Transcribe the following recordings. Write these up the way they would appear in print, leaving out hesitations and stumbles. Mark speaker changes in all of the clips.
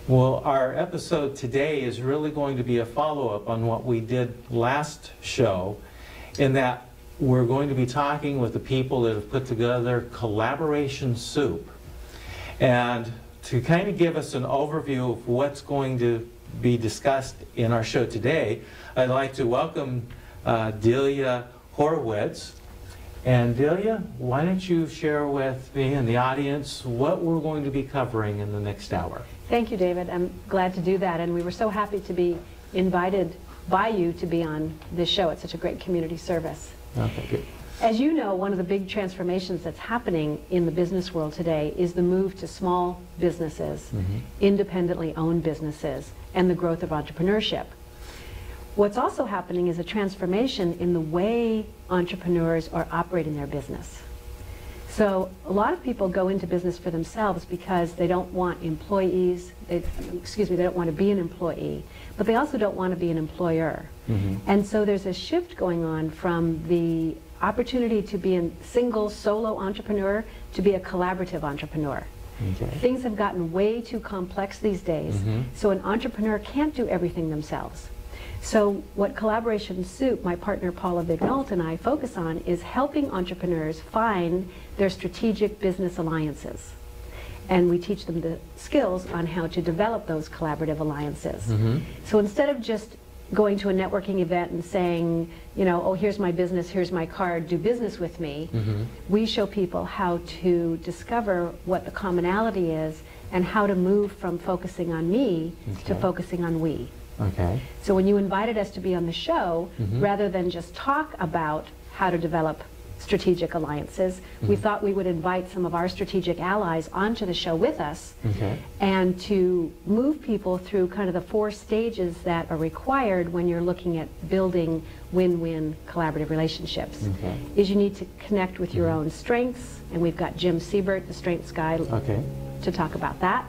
Speaker 1: Well, our episode today is really going to be a follow-up on what we did last show, in that we're going to be talking with the people that have put together Collaboration Soup. And to kind of give us an overview of what's going to be discussed in our show today, I'd like to welcome Delia Horwitz. And Delia, why don't you share with me and the audience what we're going to be covering in the next hour?
Speaker 2: Thank you, David. I'm glad to do that, and we were so happy to be invited by you to be on this show. It's such a great community service.
Speaker 1: Okay, good.
Speaker 2: As you know, one of the big transformations that's happening in the business world today is the move to small businesses, independently owned businesses, and the growth of entrepreneurship. What's also happening is a transformation in the way entrepreneurs are operating their business. So a lot of people go into business for themselves because they don't want employees, they don't want to be an employee, but they also don't want to be an employer. And so there's a shift going on from the opportunity to be a single solo entrepreneur to be a collaborative entrepreneur. Things have gotten way too complex these days, so an entrepreneur can't do everything themselves. So what Collaboration Soup, my partner Paula Vigneault and I focus on is helping entrepreneurs find their strategic business alliances. And we teach them the skills on how to develop those collaborative alliances. So instead of just going to a networking event and saying, you know, oh, here's my business, here's my card, do business with me, we show people how to discover what the commonality is and how to move from focusing on me to focusing on we. So when you invited us to be on the show, rather than just talk about how to develop strategic alliances, we thought we would invite some of our strategic allies onto the show with us and to move people through kind of the 4 stages that are required when you're looking at building win-win collaborative relationships. Is you need to connect with your own strengths, and we've got Jim Siebert, the strengths guy, to talk about that.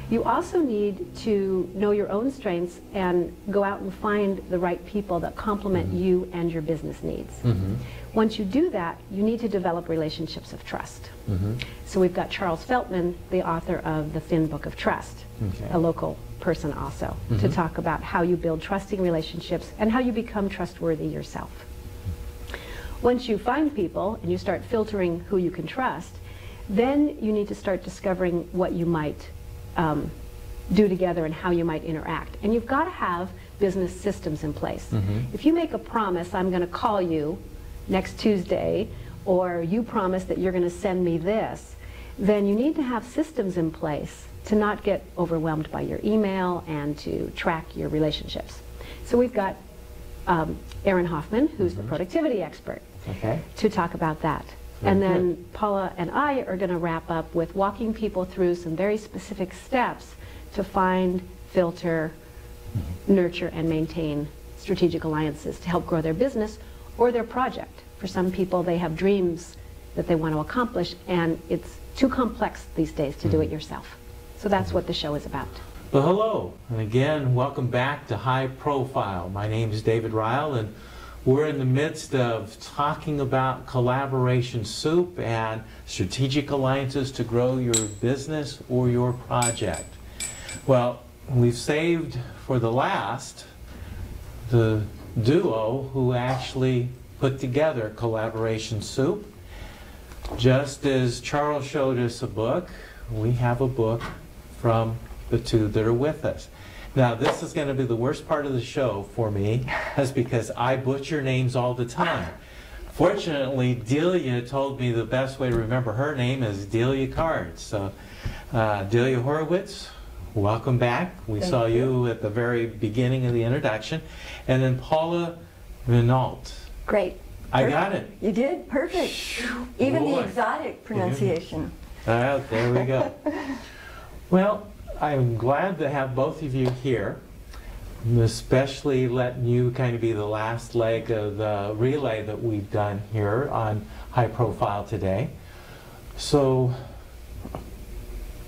Speaker 2: You also need to know your own strengths and go out and find the right people that complement you and your business needs. Once you do that, you need to develop relationships of trust. So we've got Charles Feltman, the author of The Thin Book of Trust, a local person also, to talk about how you build trusting relationships and how you become trustworthy yourself. Once you find people and you start filtering who you can trust, then you need to start discovering what you might do together and how you might interact. And you've got to have business systems in place. If you make a promise, I'm going to call you next Tuesday, or you promise that you're going to send me this, then you need to have systems in place to not get overwhelmed by your email and to track your relationships. So we've got Aaron Hoffman, who's the productivity expert, to talk about that. And then Paula and I are going to wrap up with walking people through some very specific steps to find, filter, nurture, and maintain strategic alliances to help grow their business or their project. For some people, they have dreams that they want to accomplish, and it's too complex these days to do it yourself. So that's what the show is about.
Speaker 1: Well, hello, and again, welcome back to High Profile. My name is David Ryal, and we're in the midst of talking about Collaboration Soup and strategic alliances to grow your business or your project. Well, we've saved for the last the duo who actually put together Collaboration Soup. Just as Charles showed us a book, we have a book from the 2 that are with us. Now, this is going to be the worst part of the show for me, is because I butcher names all the time. Fortunately, Delia told me the best way to remember her name is Delia Cards. So, Delia Horwitz, welcome back. We saw you at the very beginning of the introduction. And then Paula Vigneault.
Speaker 3: Great.
Speaker 1: I got it.
Speaker 3: You did? Perfect. Even the exotic pronunciation.
Speaker 1: There we go. Well, I'm glad to have both of you here, especially letting you kind of be the last leg of the relay that we've done here on High Profile today. So,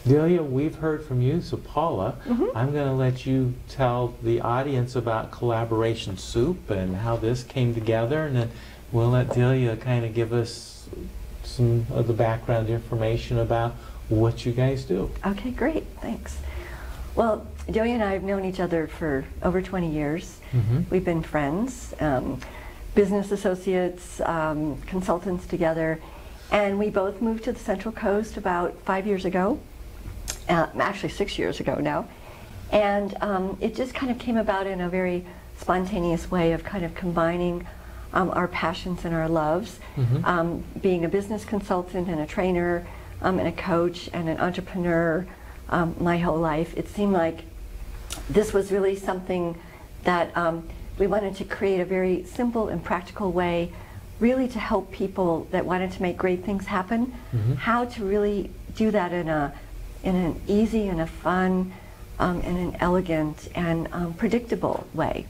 Speaker 1: Delia, we've heard from you, so Paula, I'm going to let you tell the audience about Collaboration Soup and how this came together, and then we'll let Delia kind of give us some of the background information about what you guys do.
Speaker 3: Okay, great. Thanks. Well, Delia and I have known each other for over 20 years. We've been friends, business associates, consultants together, and we both moved to the Central Coast about 5 years ago, actually 6 years ago now. And it just kind of came about in a very spontaneous way of kind of combining our passions and our loves. Being a business consultant and a trainer and a coach and an entrepreneur my whole life, it seemed like this was really something that we wanted to create a very simple and practical way really to help people that wanted to make great things happen, how to really do that in an easy and a fun and an elegant and predictable way.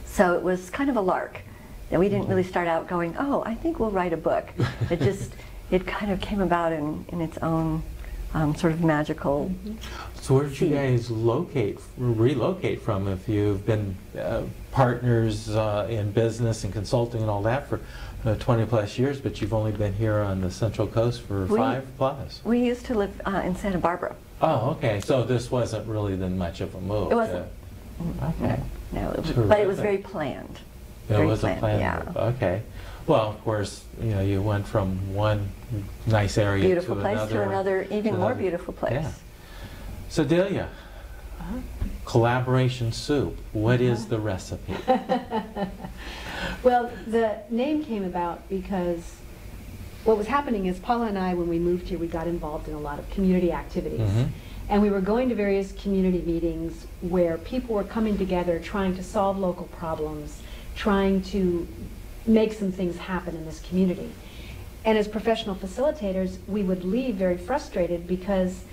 Speaker 3: So it was kind of a lark. That we didn't really start out going, oh, I think we'll write a book. It kind of came about in its own sort of magical.
Speaker 1: So where did you guys relocate from if you've been partners in business and consulting and all that for 20 plus years, but you've only been here on the Central Coast for 5 plus?
Speaker 3: We used to live in Santa Barbara.
Speaker 1: Oh, okay. So this wasn't really then much of a move.
Speaker 3: It wasn't.
Speaker 1: Okay.
Speaker 3: No, but it was very planned.
Speaker 1: It was a plan. Move. Okay. Well, of course, you went from one nice area
Speaker 3: beautiful place to another even more beautiful place.
Speaker 1: Yeah. So Delia, collaboration soup. What is the recipe?
Speaker 2: Well, the name came about because what was happening is Paula and I, when we moved here, we got involved in a lot of community activities. And we were going to various community meetings where people were coming together trying to solve local problems, trying to make some things happen in this community. And as professional facilitators, we would leave very frustrated because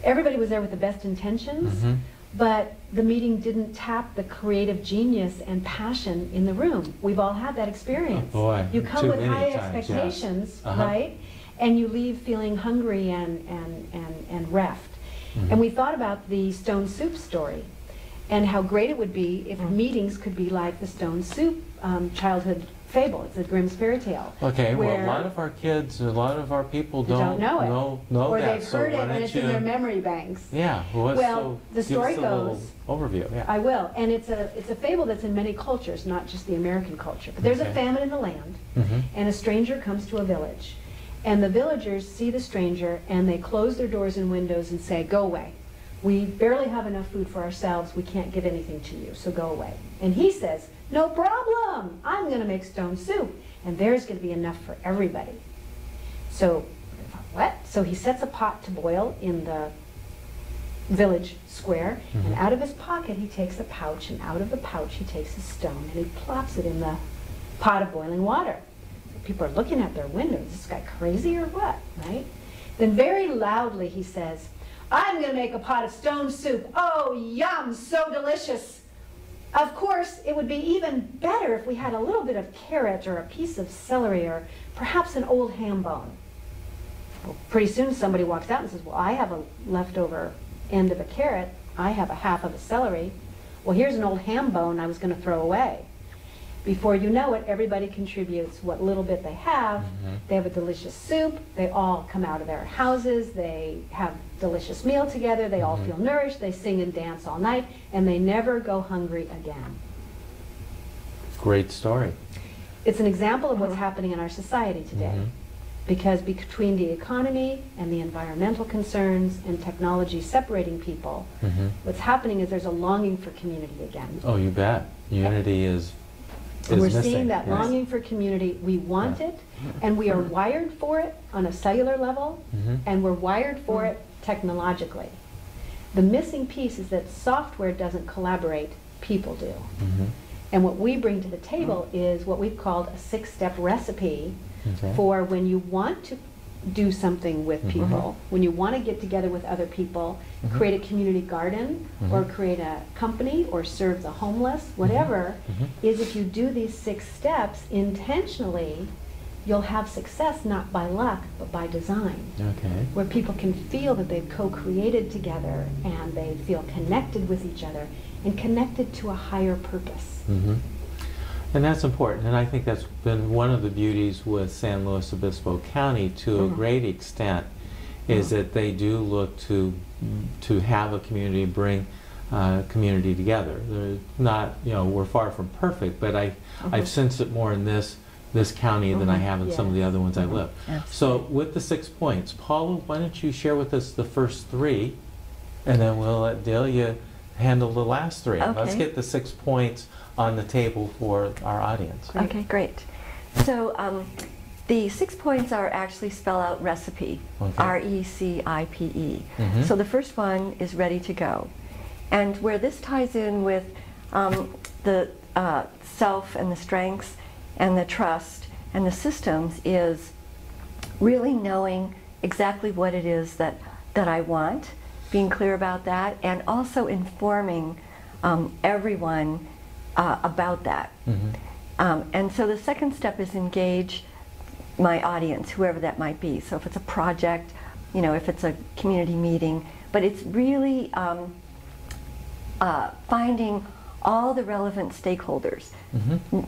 Speaker 2: everybody was there with the best intentions, but the meeting didn't tap the creative genius and passion in the room. We've all had that experience.
Speaker 1: Oh boy,
Speaker 2: you come with high
Speaker 1: times,
Speaker 2: expectations,
Speaker 1: yes.
Speaker 2: right? And you leave feeling hungry and reft. And we thought about the stone soup story and how great it would be if meetings could be like the stone soup childhood fable. It's a Grimm's fairy tale.
Speaker 1: Okay, well, a lot of our kids, a lot of our people don't know
Speaker 2: or
Speaker 1: that.
Speaker 2: they've heard it and it's in their memory banks.
Speaker 1: Yeah.
Speaker 2: Well, the story goes.
Speaker 1: Overview. Yeah.
Speaker 2: I will, and it's a fable that's in many cultures, not just the American culture. But there's a famine in the land, and a stranger comes to a village, and the villagers see the stranger and they close their doors and windows and say, "Go away. We barely have enough food for ourselves. We can't give anything to you, so go away." And he says, "No problem. I'm going to make stone soup, and there's going to be enough for everybody." So, what? So he sets a pot to boil in the village square, and out of his pocket he takes a pouch, and out of the pouch he takes a stone, and he plops it in the pot of boiling water. So people are looking at their windows. Is this guy crazy or what, right? Then very loudly he says, "I'm going to make a pot of stone soup. Oh, yum, so delicious. Of course, it would be even better if we had a little bit of carrot or a piece of celery or perhaps an old ham bone." Well, pretty soon somebody walks out and says, "Well, I have a leftover end of a carrot. I have a half of a celery. Well, here's an old ham bone I was going to throw away." Before you know it, everybody contributes what little bit they have. They have a delicious soup. They all come out of their houses. They have a delicious meal together. They all feel nourished. They sing and dance all night, and they never go hungry again.
Speaker 1: Great story.
Speaker 2: It's an example of what's happening in our society today. Because between the economy and the environmental concerns and technology separating people, what's happening is there's a longing for community again.
Speaker 1: Oh, you bet. Unity is
Speaker 2: we're
Speaker 1: missing.
Speaker 2: seeing that longing for community. We want it, and we are wired for it on a cellular level, and we're wired for it technologically. The missing piece is that software doesn't collaborate, people do. And what we bring to the table is what we've called a 6-step recipe for when you want to do something with people, when you want to get together with other people, create a community garden, or create a company, or serve the homeless, whatever, is if you do these 6 steps intentionally, you'll have success not by luck, but by design. Where people can feel that they've co-created together, and they feel connected with each other, and connected to a higher purpose.
Speaker 1: And that's important, and I think that's been one of the beauties with San Luis Obispo County to a great extent, is that they do look to have a community, bring community together. They're not, we're far from perfect, but I've sensed it more in this county than I have in some of the other ones I live. So with the 6 points, Paula, why don't you share with us the first 3, and then we'll let Delia handle the last 3.
Speaker 3: Okay.
Speaker 1: Let's get the 6 points on the table for our audience.
Speaker 3: Okay, great. So the 6 points are actually spell out recipe, R-E-C-I-P-E. So the first one is ready to go. And where this ties in with the self and the strengths and the trust and the systems is really knowing exactly what it is that I want, being clear about that, and also informing everyone about that. And so the second step is engage my audience, whoever that might be. So if it's a project, if it's a community meeting, but it's really finding all the relevant stakeholders,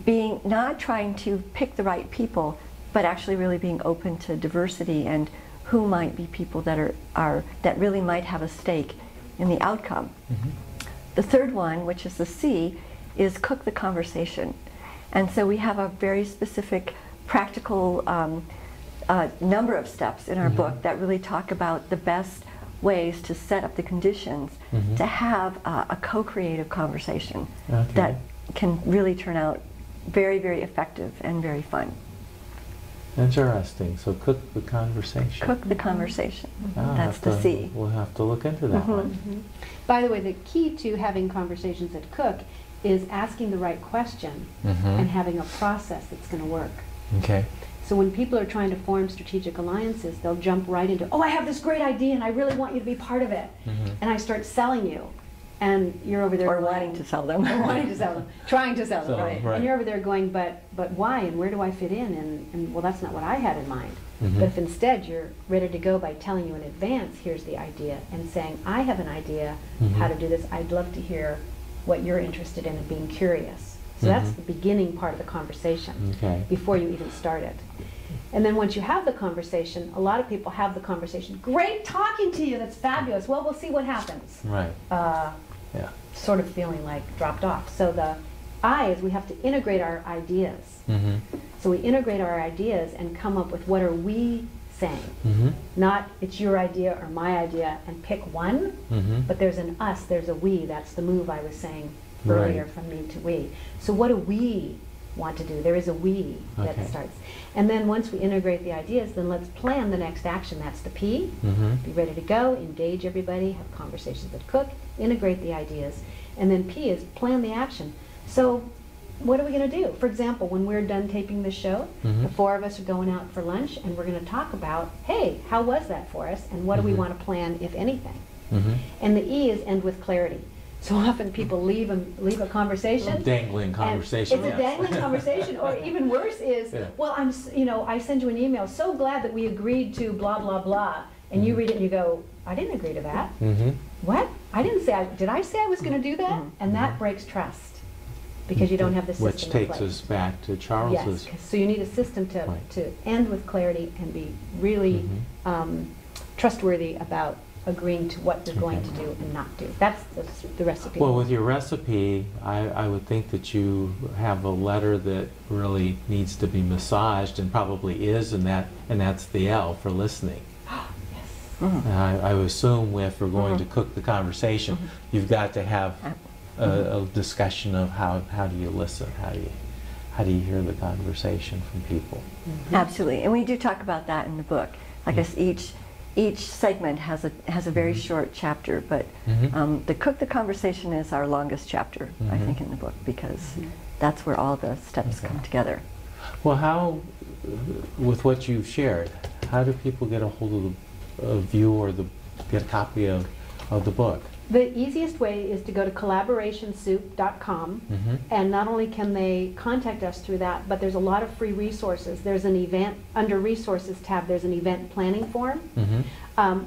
Speaker 3: being not trying to pick the right people, but actually really being open to diversity and who might be people that that really might have a stake in the outcome. The third one, which is the C, is cook the conversation. And so we have a very specific practical number of steps in our book that really talk about the best ways to set up the conditions to have a co-creative conversation that can really turn out very, very effective and very fun.
Speaker 1: Interesting. So cook the conversation.
Speaker 3: Cook the conversation. That's the C.
Speaker 1: We'll have to look into that one.
Speaker 2: By the way, the key to having conversations that cook is asking the right question and having a process that's going to work.
Speaker 1: Okay.
Speaker 2: So when people are trying to form strategic alliances, they'll jump right into, oh, I have this great idea and I really want you to be part of it. And I start selling you. And you're over there
Speaker 3: Or
Speaker 2: going,
Speaker 3: wanting to sell them.
Speaker 2: Or wanting to sell them. Trying to sell them, right.
Speaker 1: Right.
Speaker 2: And you're over there going, but why and where do I fit in? And well, that's not what I had in mind. But if instead you're ready to go by telling you in advance, here's the idea, and saying, I have an idea how to do this. I'd love to hear what you're interested in and being curious. So that's the beginning part of the conversation before you even start it. And then once you have the conversation, a lot of people have the conversation. Great talking to you, that's fabulous. Well, we'll see what happens.
Speaker 1: Right.
Speaker 2: Sort of feeling like dropped off. So the I is we have to integrate our ideas. So we integrate our ideas and come up with what are we saying. Not it's your idea or my idea and pick one, but there's an us, there's a we. That's the move I was saying earlier from me to we. So what do we want to do? There is a we that starts. And then once we integrate the ideas, then let's plan the next action. That's the P. Be ready to go, engage everybody, have conversations that cook, integrate the ideas. And then P is plan the action. So what are we going to do? For example, when we're done taping this show, the 4 of us are going out for lunch and we're going to talk about, hey, how was that for us? And what do we want to plan, if anything? And the E is end with clarity. So often people leave a conversation.
Speaker 1: Dangling conversation.
Speaker 2: It's a dangling conversation, or even worse is, well, I send you an email, so glad that we agreed to blah, blah, blah. And you read it and you go, I didn't agree to that. What? I didn't say, did I say I was going to do that? And that breaks trust because you don't have the system
Speaker 1: Which takes us back to Charles's.
Speaker 2: Yes, so you need a system to end with clarity and be really trustworthy about agreeing to what you're going to do and not do. That's the recipe.
Speaker 1: Well, with your recipe, I would think that you have a letter that really needs to be massaged, and probably is, and that's the L for listening. I would assume if we're going to cook the conversation, you've got to have a discussion of how do you listen, how do you hear the conversation from people.
Speaker 3: Absolutely, and we do talk about that in the book. Like I said, each segment has a very short chapter, but the cook the conversation is our longest chapter, I think, in the book, because that's where all the steps come together.
Speaker 1: Well, how, with what you've shared, how do people get a hold of you or get a copy of the book?
Speaker 2: The easiest way is to go to collaborationsoup.com, and not only can they contact us through that, but there's a lot of free resources. There's an event, under resources tab, there's an event planning form.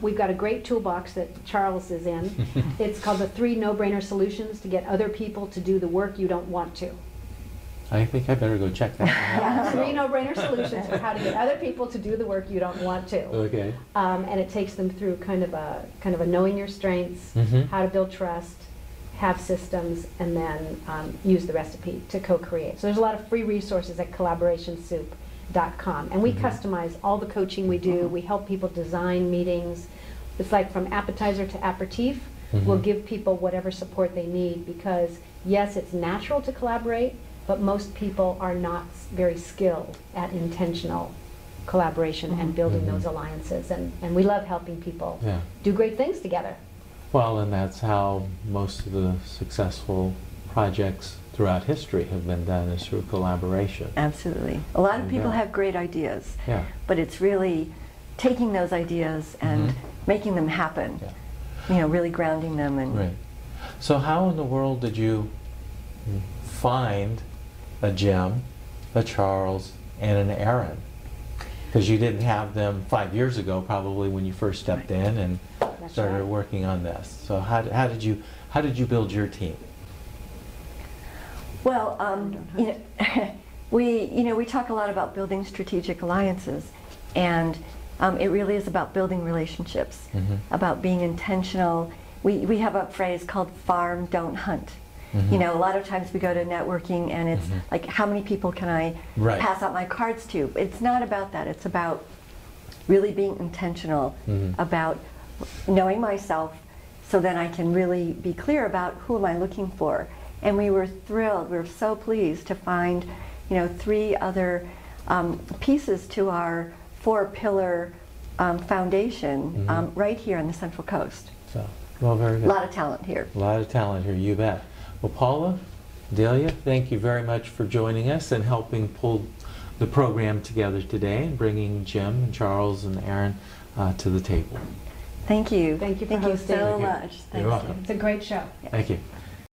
Speaker 2: We've got a great toolbox that Charles is in. It's called the 3 no-brainer solutions to get other people to do the work you don't want to.
Speaker 1: I think I better go check that out.
Speaker 2: Yeah, 3 no-brainer solutions for how to get other people to do the work you don't want to.
Speaker 1: Okay.
Speaker 2: And it takes them through kind of a knowing your strengths, how to build trust, have systems, and then use the recipe to co-create. So there's a lot of free resources at collaborationsoup.com. And we customize all the coaching we do. We help people design meetings. It's like from appetizer to aperitif. We'll give people whatever support they need because, yes, it's natural to collaborate, but most people are not very skilled at intentional collaboration and building those alliances. And we love helping people do great things together.
Speaker 1: Well, and that's how most of the successful projects throughout history have been done, is through collaboration.
Speaker 3: Absolutely. A lot of people have great ideas,
Speaker 1: Yeah.
Speaker 3: but it's really taking those ideas and making them happen. You know, really grounding them. And
Speaker 1: Right. So how in the world did you find a Jim, a Charles, and an Aaron? Because you didn't have them 5 years ago, probably, when you first stepped in and started working on this. So how did you build your team?
Speaker 3: Well, we talk a lot about building strategic alliances, and it really is about building relationships, about being intentional. We have a phrase called farm, don't hunt. You know, a lot of times we go to networking and it's like, how many people can I pass out my cards to? It's not about that. It's about really being intentional about knowing myself so then I can really be clear about who am I looking for. And we were thrilled, we were so pleased to find, 3 other pieces to our 4-pillar foundation right here on the Central Coast.
Speaker 1: So, well, very good.
Speaker 3: A lot of talent here.
Speaker 1: A lot of talent here, you bet. Well, Paula, Delia, thank you very much for joining us and helping pull the program together today and bringing Jim and Charles and Aaron to the table.
Speaker 3: Thank you.
Speaker 2: Thank you for
Speaker 3: Thank you
Speaker 2: hosting.
Speaker 3: so
Speaker 1: Thank you.
Speaker 3: much.
Speaker 1: You're
Speaker 3: Thanks,
Speaker 1: welcome.
Speaker 3: David.
Speaker 2: It's a great show.
Speaker 1: Thank you.